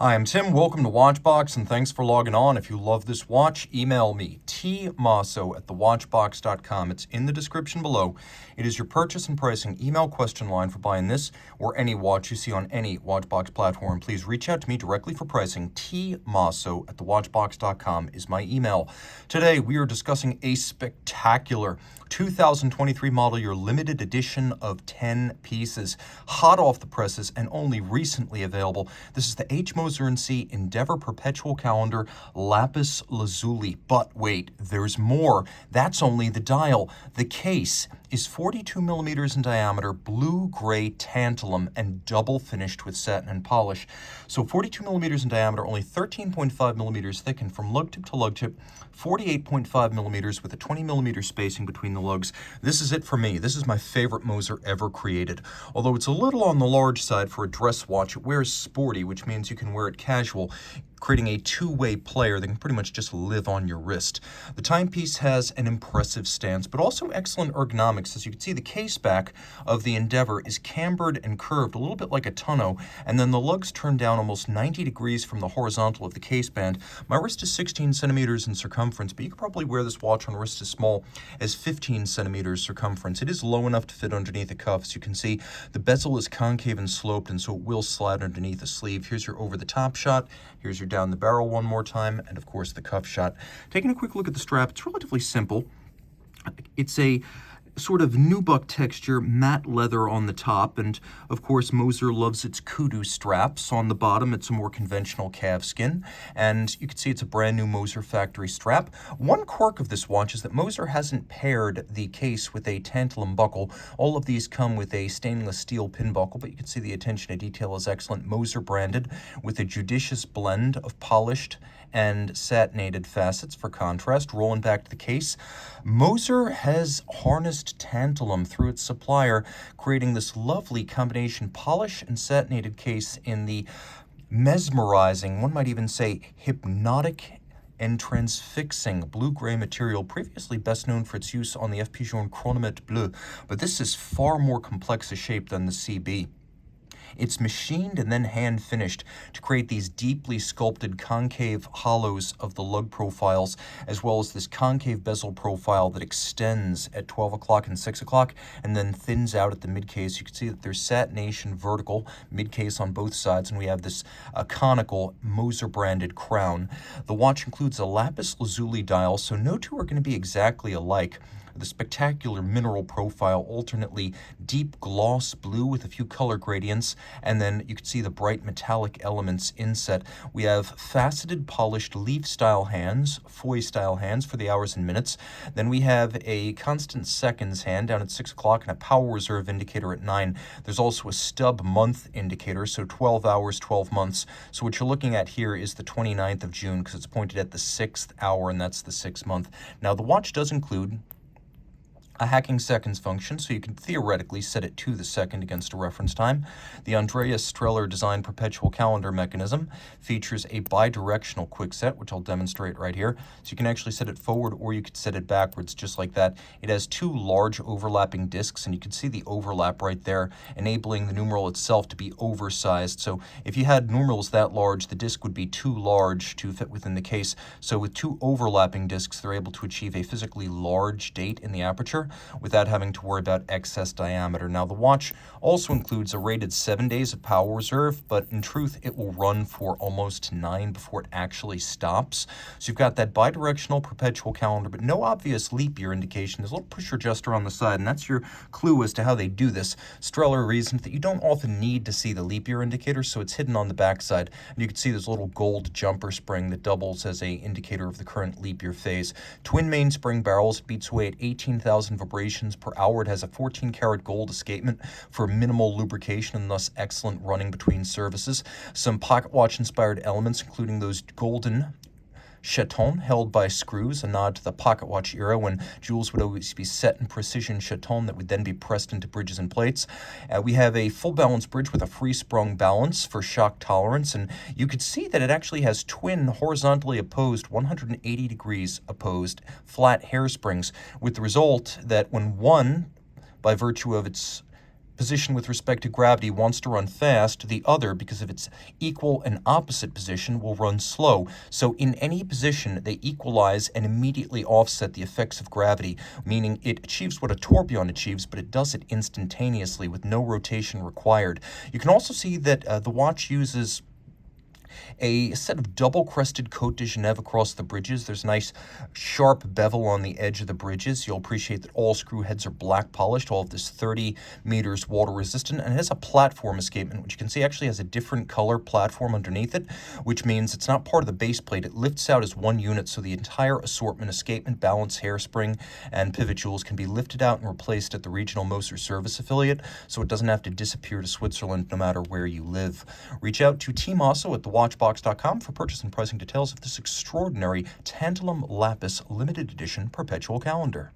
Hi, I'm Tim. Welcome to Watchbox, and thanks for logging on. If you love this watch, email me, tmosso@thewatchbox.com. It's in the description below. It is your purchase and pricing email question line for buying this or any watch you see on any Watchbox platform. Please reach out to me directly for pricing. tmosso@thewatchbox.com is my email. Today, we are discussing a spectacular 2023 model year limited edition of 10 pieces, hot off the presses and only recently available. This is the Moser Cie Endeavour Perpetual calendar, Lapis Lazuli. But wait, there's more. That's only the dial. The case is 42 millimeters in diameter, blue-gray tantalum, and double finished with satin and polish. So 42 millimeters in diameter, only 13.5 millimeters thick, and from lug tip to lug tip, 48.5 millimeters with a 20 millimeter spacing between the lugs. This is it for me. This is my favorite Moser ever created. Although it's a little on the large side for a dress watch, it wears sporty, which means you can wear it casual, creating a two-way player that can pretty much just live on your wrist. The timepiece has an impressive stance, but also excellent ergonomics. As you can see, the case back of the Endeavour is cambered and curved, a little bit like a tonneau, and then the lugs turn down almost 90 degrees from the horizontal of the case band. My wrist is 16 centimeters in circumference, but you could probably wear this watch on a wrist as small as 15 centimeters circumference. It is low enough to fit underneath the cuffs. You can see the bezel is concave and sloped, and so it will slide underneath the sleeve. Here's your over-the-top shot. Here's your down the barrel one more time, and of course the cuff shot. Taking a quick look at the strap, it's relatively simple. It's a sort of nubuck texture, matte leather on the top, and of course Moser loves its kudu straps. On the bottom, it's a more conventional calfskin, and you can see it's a brand new Moser factory strap. One quirk of this watch is that Moser hasn't paired the case with a tantalum buckle. All of these come with a stainless steel pin buckle, but you can see the attention to detail is excellent. Moser branded with a judicious blend of polished and satinated facets for contrast. Rolling back to the case, Moser has harnessed tantalum through its supplier, creating this lovely combination polish and satinated case in the mesmerizing, one might even say hypnotic and transfixing blue-gray material, previously best known for its use on the F. Pigeon Chronomètre Bleu, but this is far more complex a shape than the CB. It's machined and then hand-finished to create these deeply sculpted concave hollows of the lug profiles, as well as this concave bezel profile that extends at 12 o'clock and 6 o'clock and then thins out at the mid-case. You can see that there's satination vertical, mid-case on both sides, and we have this conical Moser-branded crown. The watch includes a Lapis Lazuli dial, so no two are going to be exactly alike. The spectacular mineral profile, alternately deep gloss blue with a few color gradients, and then you can see the bright metallic elements inset. We have faceted polished leaf-style hands, foy-style hands for the hours and minutes. Then we have a constant seconds hand down at 6 o'clock and a power reserve indicator at 9. There's also a stub month indicator, so 12 hours, 12 months. So what you're looking at here is the 29th of June because it's pointed at the 6th hour, and that's the 6th month. Now, the watch does include a hacking seconds function, so you can theoretically set it to the second against a reference time. The Andreas Streller designed perpetual calendar mechanism features a bidirectional quick set, which I'll demonstrate right here. So you can actually set it forward or you could set it backwards just like that. It has two large overlapping discs, and you can see the overlap right there, enabling the numeral itself to be oversized. So if you had numerals that large, the disc would be too large to fit within the case. So with two overlapping discs, they're able to achieve a physically large date in the aperture without having to worry about excess diameter. Now, the watch also includes a rated 7 days of power reserve, but in truth, it will run for almost 9 before it actually stops. So you've got that bidirectional perpetual calendar, but no obvious leap year indication. There's a little pusher adjuster on the side, and that's your clue as to how they do this. Streller reasons that you don't often need to see the leap year indicator, so it's hidden on the backside. And you can see this little gold jumper spring that doubles as a indicator of the current leap year phase. Twin mainspring barrels, beats away at 18,000 vibrations per hour. It has a 14-karat gold escapement for minimal lubrication and thus excellent running between services. Some pocket watch inspired elements, including those golden chaton held by screws, a nod to the pocket watch era when jewels would always be set in precision chaton that would then be pressed into bridges and plates. We have a full balance bridge with a free sprung balance for shock tolerance, and you could see that it actually has twin horizontally opposed 180 degrees opposed flat hairsprings, with the result that when one, by virtue of its position with respect to gravity wants to run fast, the other, because of its equal and opposite position, will run slow. So in any position, they equalize and immediately offset the effects of gravity, meaning it achieves what a tourbillon achieves, but it does it instantaneously with no rotation required. You can also see that the watch uses a set of double-crested Côte de Genève across the bridges. There's a nice sharp bevel on the edge of the bridges. You'll appreciate that all screw heads are black polished. All of this 30 meters water resistant, and it has a platform escapement, which you can see actually has a different color platform underneath it, which means it's not part of the base plate. It lifts out as one unit, so the entire assortment, escapement, balance, hairspring, and pivot jewels can be lifted out and replaced at the regional Moser service affiliate, so it doesn't have to disappear to Switzerland no matter where you live. Reach out to Team Mosso at thewatchbox.com for purchase and pricing details of this extraordinary Tantalum Lapis limited edition perpetual calendar.